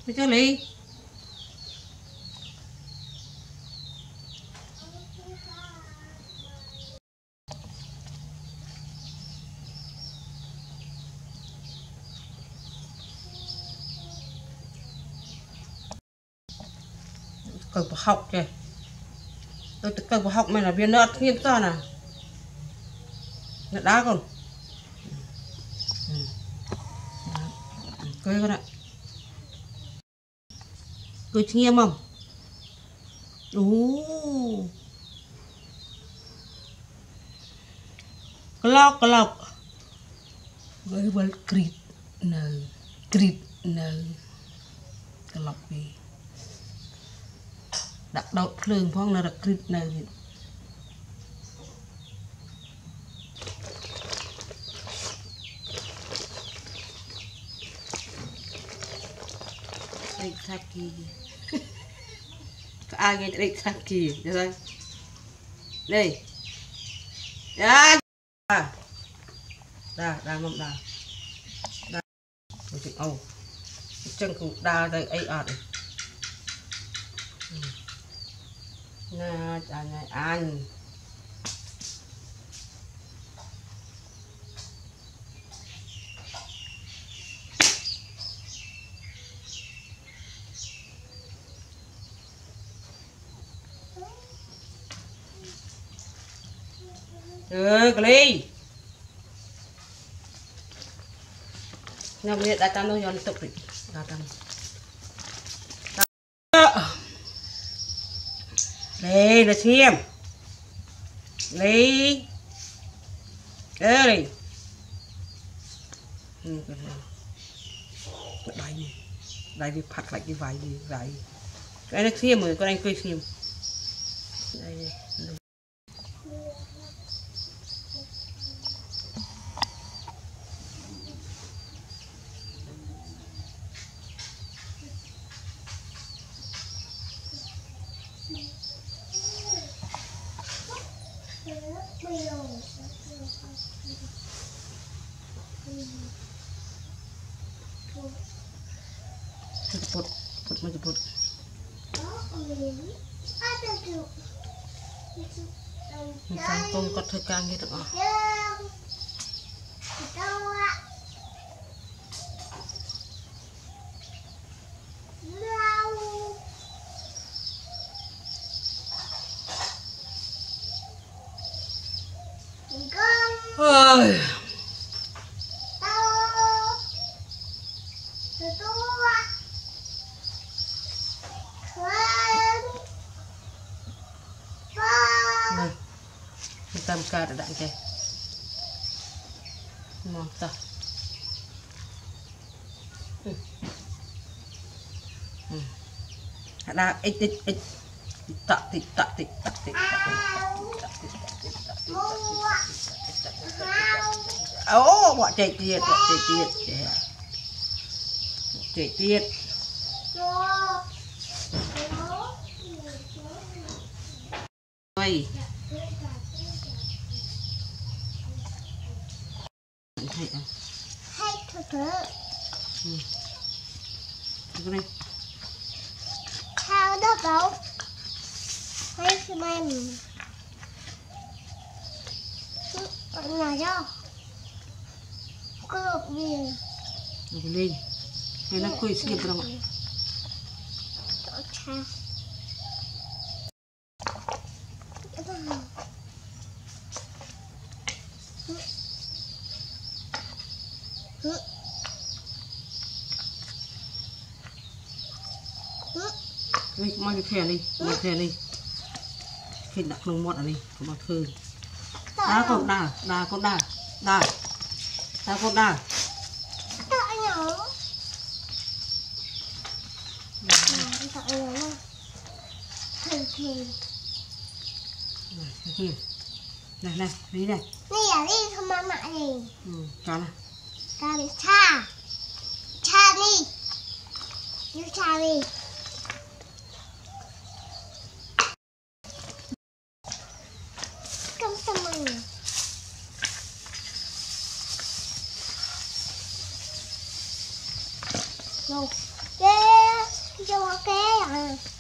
Đi chơi đi. Cần phải học kìa. Tôi cần phải học mày là viên nợ nghiêm ra nè. Nợ đá còn. Cười con ạ. Cười nghiêm không? Clock. Với creep nè. Clock đi. Đặt đậu phường phong là creep nè. Đây Saki. Có ai nghe đây Saki được không? Đây. Đây. Đa mong đa. Ôi chân cũng đa đây ấy ọt. Nè chả này ăn. Cái ly. Nào lihat datang tuh yang tutup datang. Đây là xem. Đây. Đây. Đây đi phát lại cái váy đi váy. Cái này xem rồi con anh cười xem. Đây. Jemput. Kangkung kot kang gitu ah. Ôi. Tâm ca đã đạn kìa. Ngon ta. Đã ít tạc. Ô, bọn chạy tiết. Chạy tiết. Ôi. Hay thử. Cái này. Sao đó cậu? Hay xem em. Ở nhà cho. Có lột gì? Lột lên. Hay là quỳ xếp vào đâu ạ? Chỗ cha. Đây, mang cái thẻ đi. Khi đặt lông mọt ở đây, có bao thư. Đá con đá. Đợi nhỏ. Này, đi này. Đi à đi không ăn lại gì. Cho này. Cha đi cha. Cha đi. Như cha đi. Không sao mình. No. Yeah. Yo, okay.